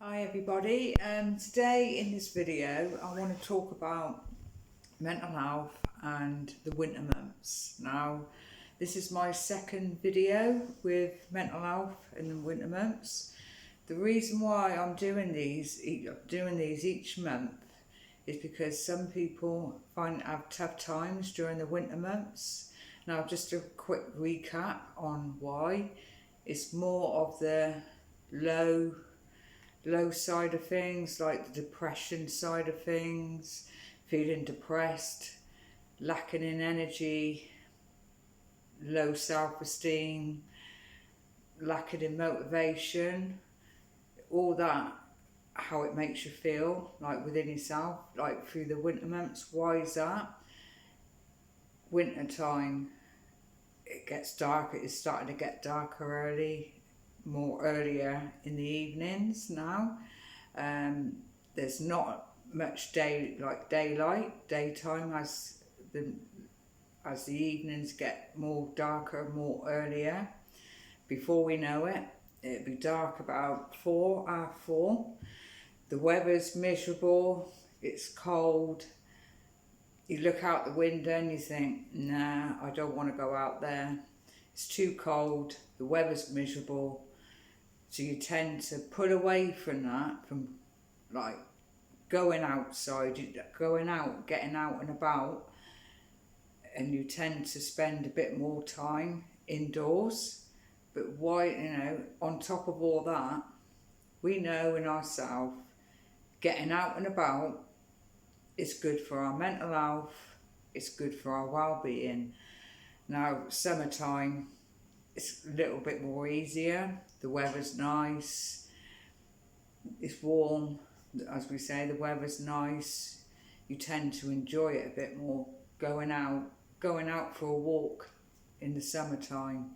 Hi everybody, today in this video I want to talk about mental health and the winter months. Now this is my second video with mental health in the winter months. The reason why I'm doing these each month is because some people have tough times during the winter months. Now just a quick recap on why. It's more of the low side of things, like the depression side of things, feeling depressed, lacking in energy, low self-esteem, lacking in motivation, all that, how it makes you feel like within yourself, like through the winter months. Why is that? Winter time, it gets darker. It's starting to get darker earlier in the evenings now. There's not much daytime as the evenings get more darker, more earlier. Before we know it, it'll be dark about 4:30. The weather's miserable, it's cold. You look out the window and you think, nah, I don't want to go out there. It's too cold, the weather's miserable. So you tend to pull away from that, from like going outside, getting out and about, and you tend to spend a bit more time indoors. But why, on top of all that, we know in ourselves, getting out and about is good for our mental health, it's good for our well-being. Now, summertime, it's a little bit more easier. The weather's nice, it's warm, as we say, the weather's nice. You tend to enjoy it a bit more, going out for a walk in the summertime.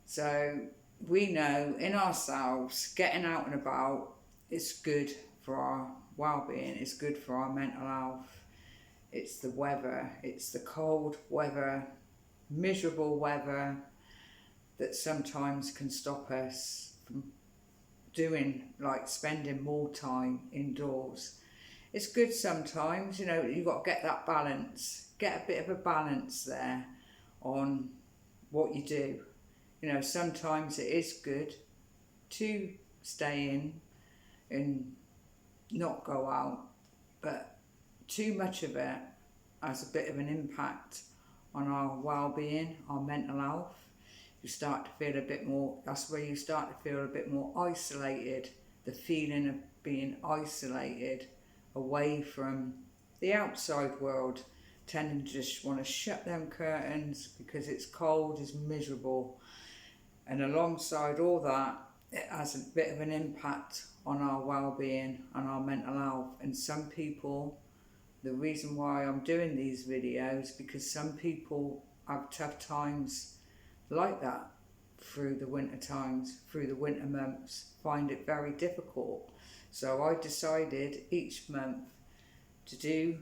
So we know in ourselves, getting out and about is good for our well-being, it's good for our mental health. It's the weather, it's the cold weather, miserable weather, that sometimes can stop us from spending more time indoors. It's good sometimes, you've got to get that balance, get a bit of a balance there on what you do. Sometimes it is good to stay in and not go out, but too much of it has a bit of an impact on our well-being, our mental health. You start to feel a bit more, that's where you start to feel a bit more isolated, the feeling of being isolated away from the outside world, tending to just want to shut them curtains because it's cold, it's miserable. And alongside all that, it has a bit of an impact on our well-being and our mental health. And some people, the reason why I'm doing these videos, because some people have tough times like that through the winter times, through the winter months, find it very difficult. So I decided each month to do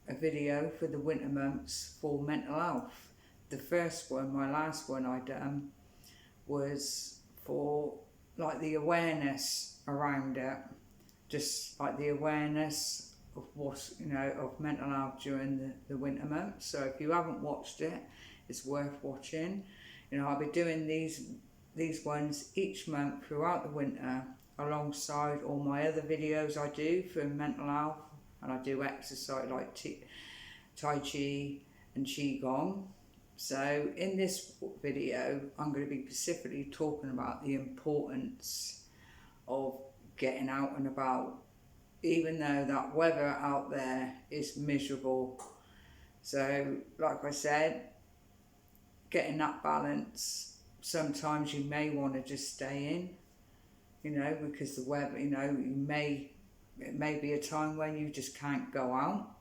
a video for the winter months for mental health. The first one, my last one I done, was for the awareness around it, just like the awareness of of mental health during the winter months. So if you haven't watched it, it's worth watching. I'll be doing these ones each month throughout the winter, alongside all my other videos I do for mental health, and I do exercise like Tai Chi and Qigong. So in this video, I'm going to be specifically talking about the importance of getting out and about, even though that weather out there is miserable. So like I said, getting that balance. Sometimes you may want to just stay in, because the weather, it may be a time when you just can't go out.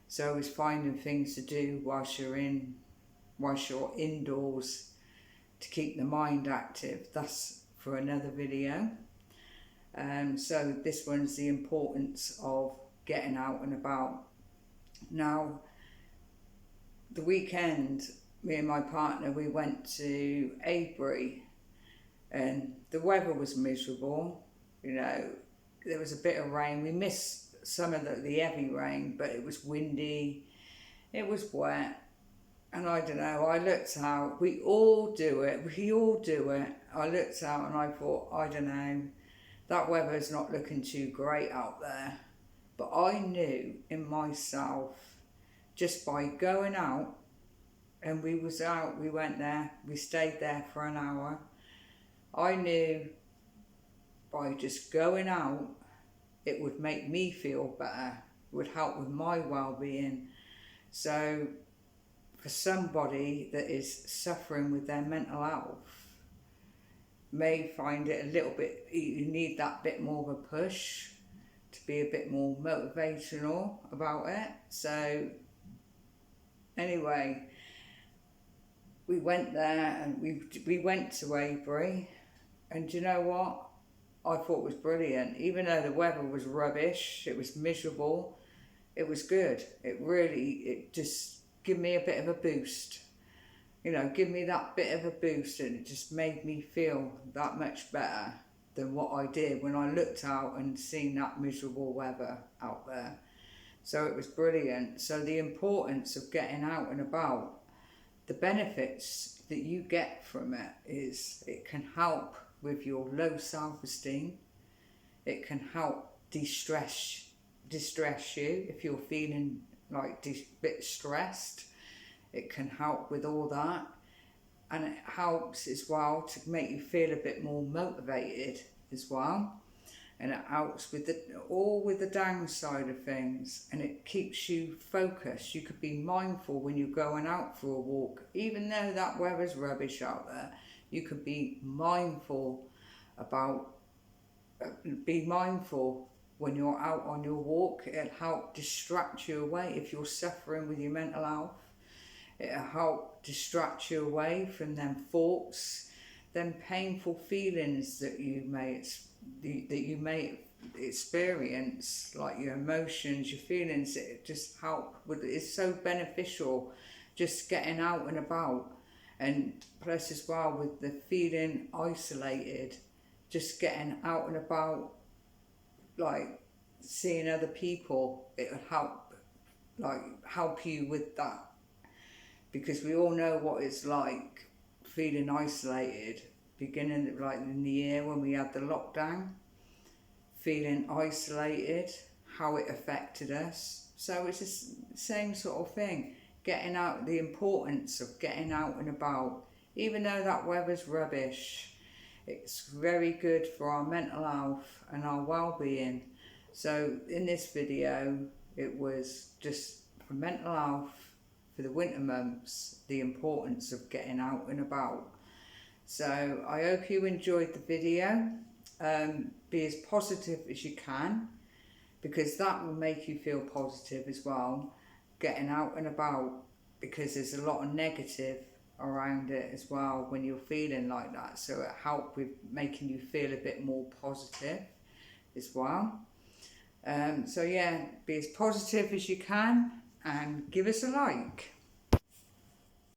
So it's finding things to do whilst you're indoors to keep the mind active. That's for another video. So this one's the importance of getting out and about. Now, the weekend, me and my partner, we went to Avebury, and the weather was miserable. you know, there was a bit of rain. We missed some of the heavy rain, but it was windy, it was wet. And I don't know, I looked out, we all do it. I looked out and I thought, I don't know, that weather's not looking too great out there. But I knew in myself, just by going out, and we went there, we stayed there for an hour. I knew by just going out, it would make me feel better, it would help with my well-being. So for somebody that is suffering with their mental health, may find it a little bit, you need that bit more of a push to be a bit more motivational about it. So anyway, we went there and we went to Avebury, and you know what? I thought it was brilliant. Even though the weather was rubbish, it was miserable, it was good. It just give me a bit of a boost, you know, give me that bit of a boost, and it just made me feel that much better than what I did when I looked out and seen that miserable weather out there. So it was brilliant. So the importance of getting out and about, the benefits that you get from it is it can help with your low self-esteem, it can help distress you if you're feeling like a bit stressed. It can help with all that, and it helps as well to make you feel a bit more motivated as well, and it helps with the downside of things, and it keeps you focused. You could be mindful when you're going out for a walk, even though that weather's rubbish out there. You could be mindful when you're out on your walk. It'll help distract you away if you're suffering with your mental health. It'll help distract you away from them thoughts, them painful feelings that you may experience, like your emotions, your feelings. It just it's so beneficial just getting out and about. And plus as well with the feeling isolated, just getting out and about, like seeing other people, it will help you with that, because we all know what it's like feeling isolated, beginning like in the year when we had the lockdown, feeling isolated, how it affected us. So it's the same sort of thing, getting out, the importance of getting out and about. Even though that weather's rubbish, it's very good for our mental health and our well-being. So in this video, it was just for mental health, for the winter months, the importance of getting out and about. So I hope you enjoyed the video. Be as positive as you can, because that will make you feel positive as well, getting out and about, because there's a lot of negative around it as well when you're feeling like that. So it helped with making you feel a bit more positive as well. So yeah, be as positive as you can and give us a like.